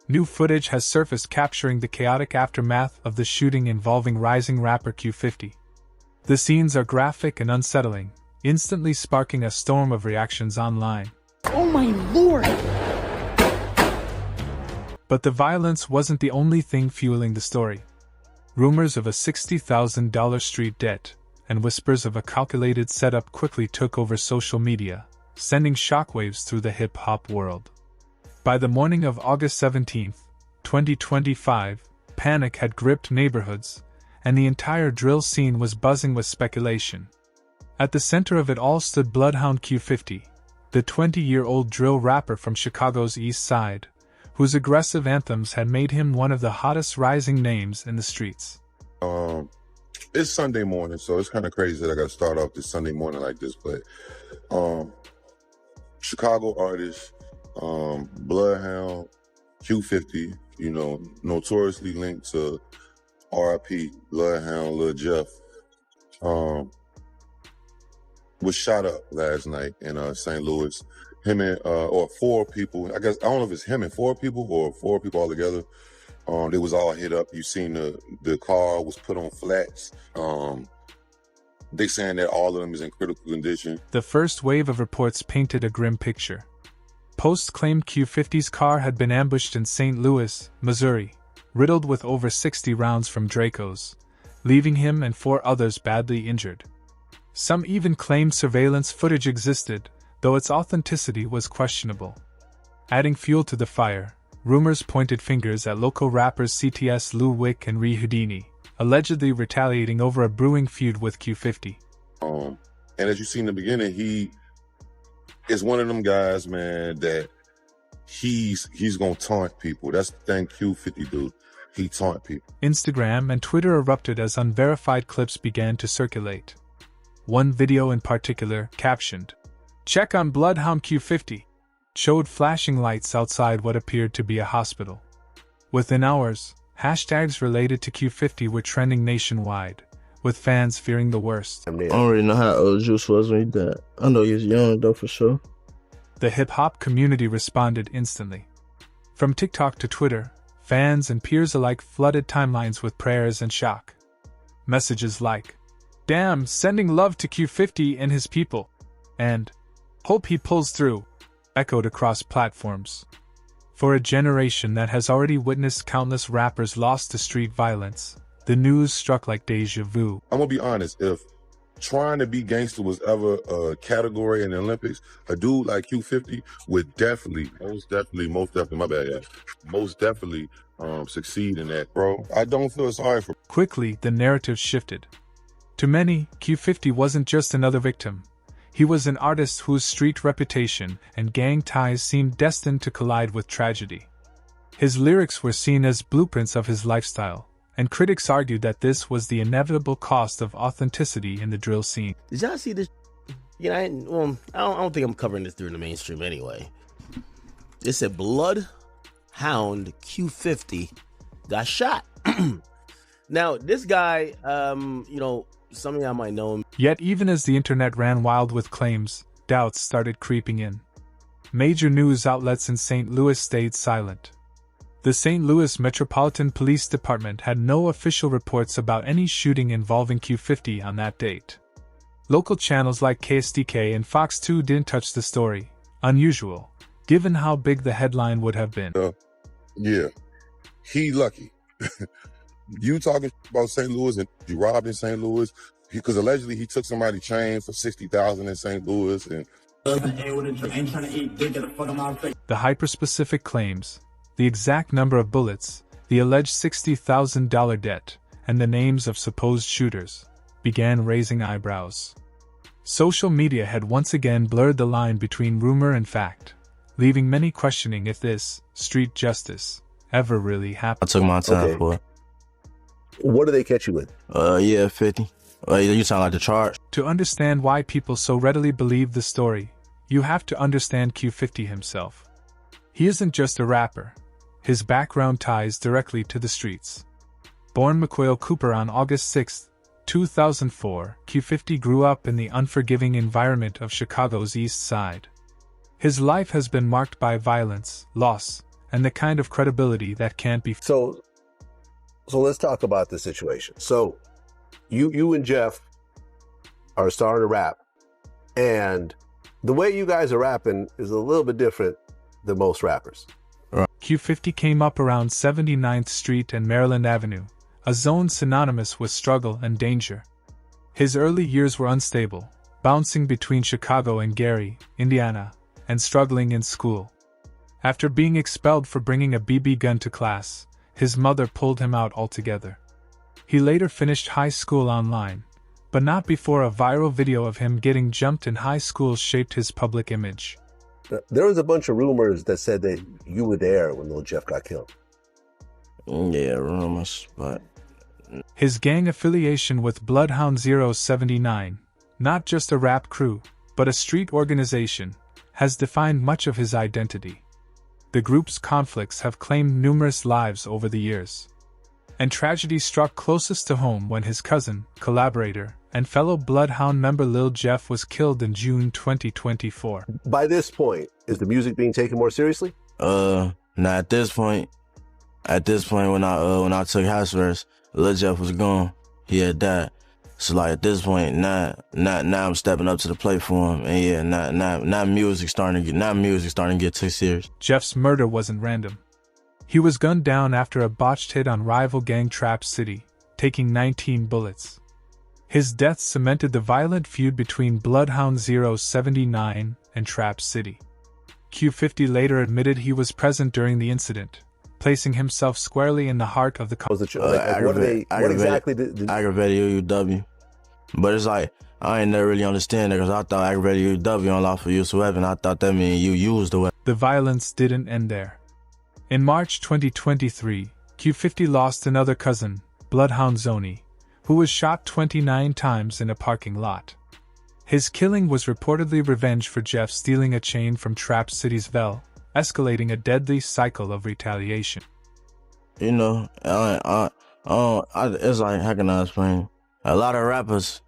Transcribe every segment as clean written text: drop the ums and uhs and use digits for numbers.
New footage has surfaced capturing the chaotic aftermath of the shooting involving rising rapper Q50. The scenes are graphic and unsettling, instantly sparking a storm of reactions online. Oh my lord! But the violence wasn't the only thing fueling the story. Rumors of a $60,000 street debt and whispers of a calculated setup quickly took over social media, sending shockwaves through the hip-hop world. By the morning of August 17, 2025, panic had gripped neighborhoods, and the entire drill scene was buzzing with speculation. At the center of it all stood Blood Hound Q50, the 20-year-old drill rapper from Chicago's East Side, whose aggressive anthems had made him one of the hottest rising names in the streets. It's Sunday morning, so it's kind of crazy that I got to start off this Sunday morning like this, but Chicago artist, Blood Hound Q50, notoriously linked to RIP, Blood Hound, Lil Jeff, was shot up last night in St. Louis. Him and, or four people, I guess, I don't know if it's him and four people or four people all together. They was all hit up. You seen the car was put on flats. They saying that all of them is in critical condition. The first wave of reports painted a grim picture. Posts claimed Q50's car had been ambushed in St. Louis, Missouri, riddled with over 60 rounds from Dracos, leaving him and four others badly injured. Some even claimed surveillance footage existed, though its authenticity was questionable. Adding fuel to the fire, rumors pointed fingers at local rappers CTS Lou Wick and Ree Houdini, allegedly retaliating over a brewing feud with Q50. And as you see in the beginning, he is one of them guys, man, that he's gonna taunt people. That's the thing Q50 do. He taunt people. Instagram and Twitter erupted as unverified clips began to circulate. One video in particular, captioned, "Check on Blood Hound Q50," showed flashing lights outside what appeared to be a hospital. Within hours, hashtags related to Q50 were trending nationwide, with fans fearing the worst. I don't really know how old Juice was when he died. I know he was young though for sure. The hip-hop community responded instantly. From TikTok to Twitter, fans and peers alike flooded timelines with prayers and shock. Messages like, "Damn, sending love to Q50 and his people," and "Hope he pulls through," echoed across platforms. For a generation that has already witnessed countless rappers lost to street violence, the news struck like deja vu. I'm gonna be honest, if trying to be gangster was ever a category in the Olympics, a dude like Q50 would most definitely succeed in that, bro. I don't feel sorry for. Quickly, the narrative shifted. To many, Q50 wasn't just another victim. He was an artist whose street reputation and gang ties seemed destined to collide with tragedy. His lyrics were seen as blueprints of his lifestyle, and critics argued that this was the inevitable cost of authenticity in the drill scene. Did y'all see this? I don't think I'm covering this through the mainstream anyway. It said Blood Hound Q50 got shot. Now, this guy, some of y'all might know him. Yet even as the internet ran wild with claims, doubts started creeping in. Major news outlets in St. Louis stayed silent. The St. Louis Metropolitan Police Department had no official reports about any shooting involving Q50 on that date. Local channels like KSDK and Fox 2 didn't touch the story, unusual, given how big the headline would have been. Yeah, he lucky. You talking about St. Louis and you robbed in St. Louis? Because allegedly he took somebody's chain for $60,000 in St. Louis. And the hyper-specific claims, the exact number of bullets, the alleged $60,000 debt, and the names of supposed shooters began raising eyebrows. Social media had once again blurred the line between rumor and fact, leaving many questioning if this street justice ever really happened. I took my time for it. What do they catch you with? Yeah, 50. You sound like the charge. To understand why people so readily believe the story, you have to understand Q50 himself. He isn't just a rapper. His background ties directly to the streets. Born McQuail Cooper on August 6, 2004, Q50 grew up in the unforgiving environment of Chicago's East Side. His life has been marked by violence, loss, and the kind of credibility that can't be. So let's talk about the situation. So you and Jeff are starting to rap, and the way you guys are rapping is a little bit different than most rappers. Q50 came up around 79th Street and Maryland Avenue, a zone synonymous with struggle and danger. His early years were unstable, bouncing between Chicago and Gary, Indiana, and struggling in school. After being expelled for bringing a BB gun to class, his mother pulled him out altogether. He later finished high school online, but not before a viral video of him getting jumped in high school shaped his public image. There was a bunch of rumors that said that you were there when Lil Jeff got killed. Yeah, rumors, but His gang affiliation with Blood Hound 79, not just a rap crew, but a street organization, has defined much of his identity. The group's conflicts have claimed numerous lives over the years. And tragedy struck closest to home when his cousin, collaborator, and fellow Bloodhound member Lil Jeff was killed in June 2024. By this point, is the music being taken more seriously? not at this point. At this point, when I took house arrest, Lil Jeff was gone. He had died. So like at this point, now I'm stepping up to the plate for him, and yeah, now music starting to get too serious. Jeff's murder wasn't random. He was gunned down after a botched hit on rival gang Trap City, taking 19 bullets. His death cemented the violent feud between Bloodhound 79 and Trap City. Q50 later admitted he was present during the incident, placing himself squarely in the heart of the What exactly did aggravated UUW? But it's like, I ain't never really understand that, because I thought aggravated UUW unlawful use of weapon. I thought that meant you used the weapon. The violence didn't end there. In March 2023, Q50 lost another cousin, Bloodhound Zoni, who was shot 29 times in a parking lot. His killing was reportedly revenge for Jeff stealing a chain from Trap City's Vel, escalating a deadly cycle of retaliation. You know, it's like, how can I explain? A lot of rappers,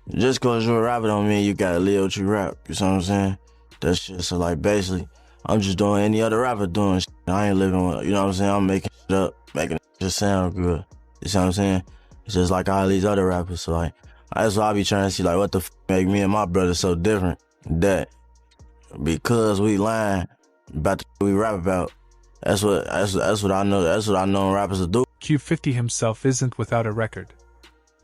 just cause you're a rapper don't mean you gotta live what you rap. You know what I'm saying? That shit. So like basically, I'm just doing any other rapper doing shit. I ain't living with, you know what I'm saying? I'm making shit up, making it just sound good. You know what I'm saying? It's just like all these other rappers. So like, that's why I be trying to see like what the f make me and my brother so different. That because we lying about the shit we rap about. That's what I know. That's what I know rappers will do. Q50 himself isn't without a record.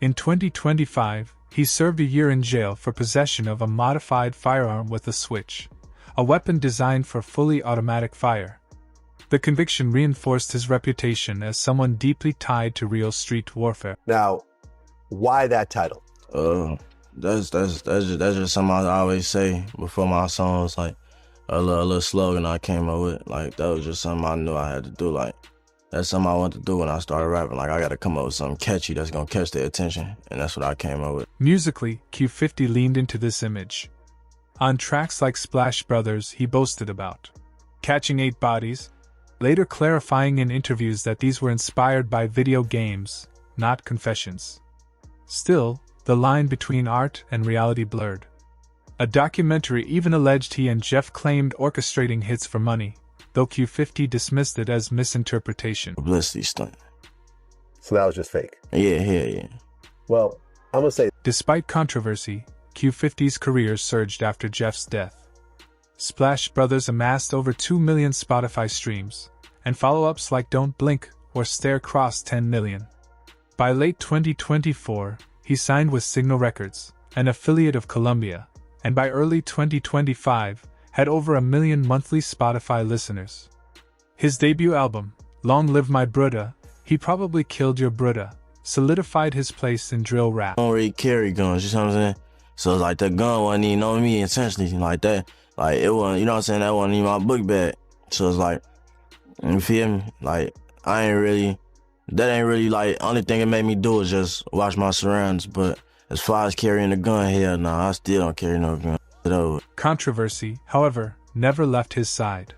In 2025, he served a year in jail for possession of a modified firearm with a switch, a weapon designed for fully automatic fire. The conviction reinforced his reputation as someone deeply tied to real street warfare. Now, why that title? That's just something I always say before my songs, like a little slogan I came up with. Like that was just something I knew I had to do. Like that's something I wanted to do when I started rapping. Like I got to come up with something catchy that's gonna catch their attention, and that's what I came up with. Musically, Q50 leaned into this image. On tracks like Splash Brothers, he boasted about catching 8 bodies, later clarifying in interviews that these were inspired by video games, not confessions. Still, the line between art and reality blurred. A documentary even alleged he and Jeff claimed orchestrating hits for money, though Q50 dismissed it as misinterpretation. Publicity stunt. So that was just fake? Yeah. Well, I'm gonna say, despite controversy, Q50's career surged after Jeff's death. Splash Brothers amassed over 2 million Spotify streams, and follow-ups like Don't Blink or Stare crossed 10 million. By late 2024, he signed with Signal Records, an affiliate of Columbia, and by early 2025, had over 1 million monthly Spotify listeners. His debut album, Long Live My Brudda, He Probably Killed Your Brudda, solidified his place in drill rap. I don't really carry guns, you know what I'm saying? So it's like the gun wasn't even on me intentionally like that. Like it wasn't, you know what I'm saying? That wasn't even my book bag. So it's like, you feel me? Like that ain't really like, only thing it made me do is just watch my surroundings. But as far as carrying a gun, hell no, I still don't carry no gun. Controversy, however, never left his side.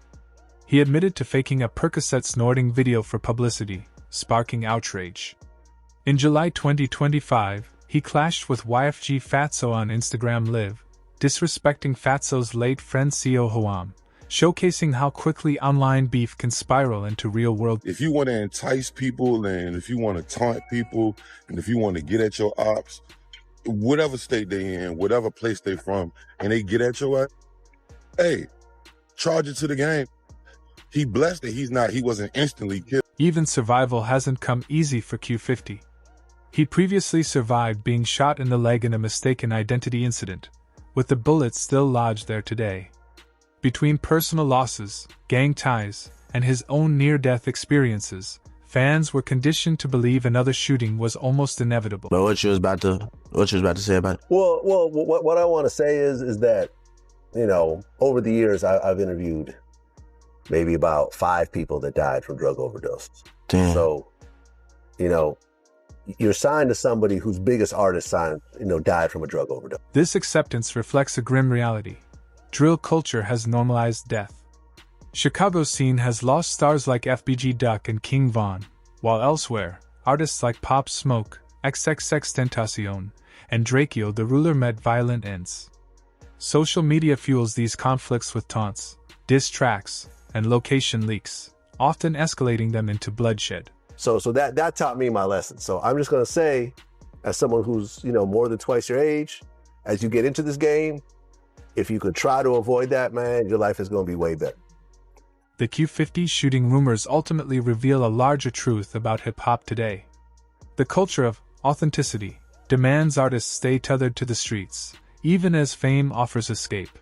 He admitted to faking a Percocet snorting video for publicity, sparking outrage. In July 2025, he clashed with YFG Fatso on Instagram Live, disrespecting Fatso's late friend Co Hoam, showcasing how quickly online beef can spiral into real-world. If you want to entice people and if you want to taunt people and if you want to get at your ops, whatever state they in, whatever place they from, and they get at your ass, hey, charge it to the game. He blessed that he wasn't instantly killed. Even survival hasn't come easy for Q50. He'd previously survived being shot in the leg in a mistaken identity incident, with the bullets still lodged there today. Between personal losses, gang ties, and his own near-death experiences, fans were conditioned to believe another shooting was almost inevitable. But what you was about to say about it? Well, what I want to say is that, you know, over the years, I've interviewed maybe about 5 people that died from drug overdoses. Damn. So, you know, you're signed to somebody whose biggest artist died from a drug overdose. This acceptance reflects a grim reality. Drill culture has normalized death. Chicago's scene has lost stars like FBG Duck and King Von, while elsewhere, artists like Pop Smoke, XXXTentacion, and Drakeo the Ruler met violent ends. Social media fuels these conflicts with taunts, diss tracks, and location leaks, often escalating them into bloodshed. So that taught me my lesson. So I'm just going to say, as someone who's, you know, more than twice your age, as you get into this game, if you could try to avoid that, man, your life is going to be way better. The Q50 shooting rumors ultimately reveal a larger truth about hip-hop today. The culture of authenticity demands artists stay tethered to the streets, even as fame offers escape.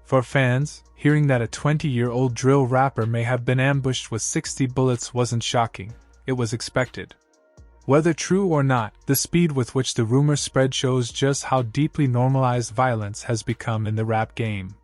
For fans, hearing that a 20-year-old drill rapper may have been ambushed with 60 bullets wasn't shocking, it was expected. Whether true or not, the speed with which the rumor spread shows just how deeply normalized violence has become in the rap game.